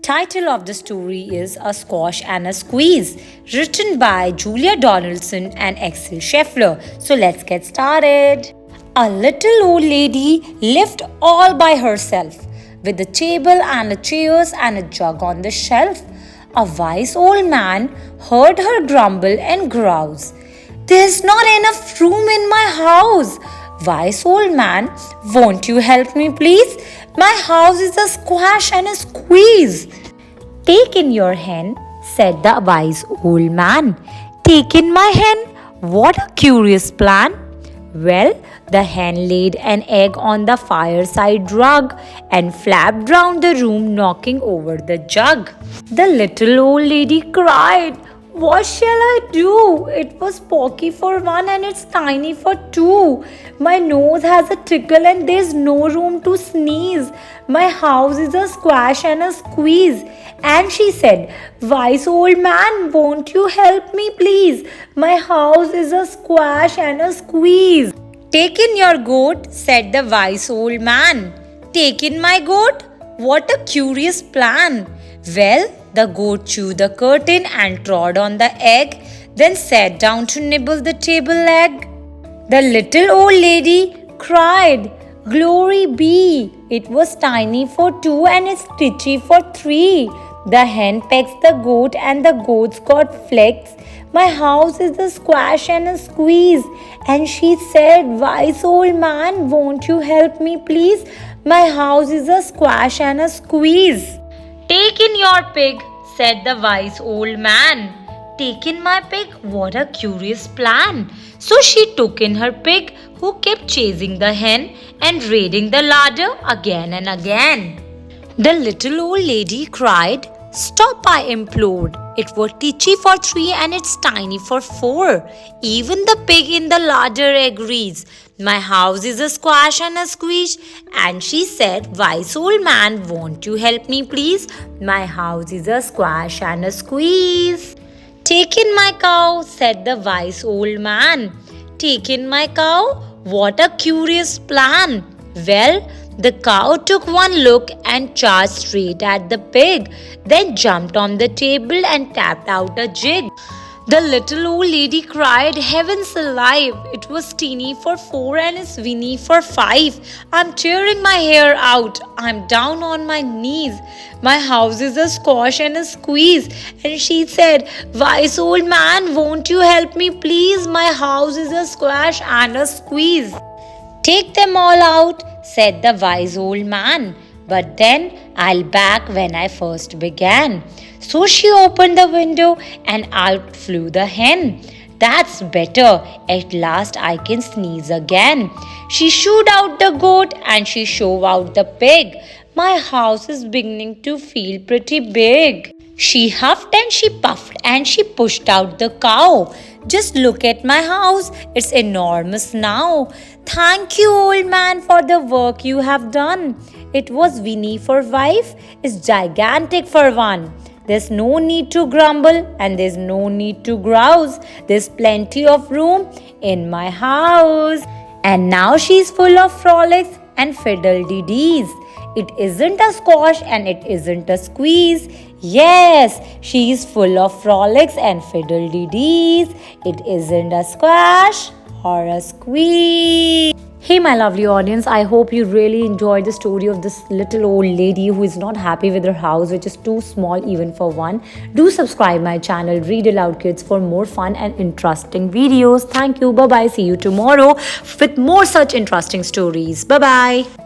Title of the story is A Squash and a Squeeze, written by Julia Donaldson and Axel Scheffler. So let's get started. A little old lady lived all by herself, with a table and a chairs and a jug on the shelf. A wise old man heard her grumble and grouse. "There's not enough room in my house. Wise old man, won't you help me please? My house is a squash and a squeeze." "Take in your hen," said the wise old man. "Take in my hen? What a curious plan." Well, the hen laid an egg on the fireside rug and flapped round the room, knocking over the jug. The little old lady cried, "What shall I do? It was porky for one and it's tiny for two. My nose has a tickle and there's no room to sneeze. My house is a squash and a squeeze." And she said, "Wise old man, won't you help me please? My house is a squash and a squeeze." "Take in your goat," said the wise old man. "Take in my goat? What a curious plan." Well, the goat chewed the curtain and trod on the egg, then sat down to nibble the table leg. The little old lady cried, "Glory be! It was tiny for two and it's stitchy for three." The hen pecks the goat and the goat's got flecks. "My house is a squash and a squeeze." And she said, "Wise old man, won't you help me please? My house is a squash and a squeeze." "Take in your pig," said the wise old man. "Take in my pig? What a curious plan." So she took in her pig, who kept chasing the hen and raiding the larder again and again. The little old lady cried, "Stop, I implored. It was teachy for three and it's tiny for four. Even the pig in the larder agrees. My house is a squash and a squeeze." And she said, "Wise old man, won't you help me please? My house is a squash and a squeeze." "Take in my cow," said the wise old man. "Take in my cow? What a curious plan." Well, the cow took one look and charged straight at the pig, then jumped on the table and tapped out a jig. The little old lady cried, "Heavens alive! It was teeny for four and it's weeny for five. I'm tearing my hair out. I'm down on my knees. My house is a squash and a squeeze." And she said, "Wise old man, won't you help me please? My house is a squash and a squeeze." "Take them all out," said the wise old man. "But then I'll back when I first began." So she opened the window and out flew the hen. "That's better. At last I can sneeze again." She shooed out the goat and she shoved out the pig. "My house is beginning to feel pretty big." She huffed and she puffed and she pushed out the cow. "Just look at my house. It's enormous now. Thank you, old man, for the work you have done. It was weeny for wife. It's gigantic for one. There's no need to grumble and there's no need to grouse. There's plenty of room in my house." And now she's full of frolics and fiddle-dee-dees. It isn't a squash and it isn't a squeeze. Yes, she's full of frolics and fiddle-dee-dees. It isn't a squash or a squeeze. Hey my lovely audience, I hope you really enjoyed the story of this little old lady who is not happy with her house, which is too small even for one. Do subscribe my channel Read Aloud Kids for more fun and interesting videos. Thank you. Bye bye. See you tomorrow with more such interesting stories. Bye bye.